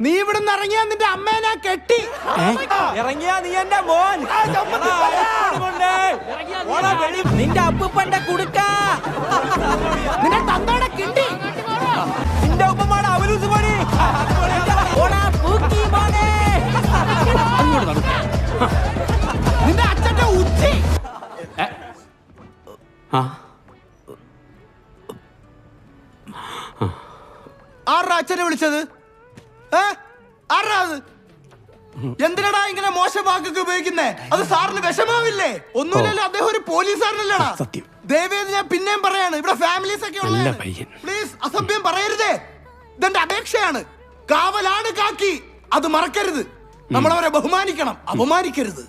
നീ ഇവിടുന്ന് ഇറങ്ങിയാ നിന്റെ അമ്മേനെ കെട്ടി ഇറങ്ങിയാ നീ എന്റെ മോൻ. നിന്റെ അപ്പൂപ്പന്റെ കുടുക്ക, നിന്റെ തന്തയുടെ കിണ്ടി, നിന്റെ ഉപ്പമാടെ അവലൂസ് പണി, നിന്റെ അച്ഛന്റെ ഉച്ചി. ആരുടെ അച്ഛനെ വിളിച്ചത്? ആരാ അത്? എന്തിനടാ ഇങ്ങനെ മോശം വാക്കൊക്കെ ഉപയോഗിക്കുന്നേ? അത് സാറിന് വിഷമാവില്ലേ? ഒന്നുമില്ലല്ലോ, അദ്ദേഹം ഒരു പോലീസുകാരനല്ലടാ. സത്യം. ദയവേത് ഞാൻ പിന്നെയും പറയാണ്, ഇവിടെ ഫാമിലീസ് ഒക്കെ ഉള്ള പ്ലീസ് അസഭ്യം പറയരുതേ. ഇതെന്റെ അപേക്ഷയാണ്. കാവലാണ് കാക്കി, അത് മറക്കരുത്. നമ്മളവരെ ബഹുമാനിക്കണം, അപമാനിക്കരുത്.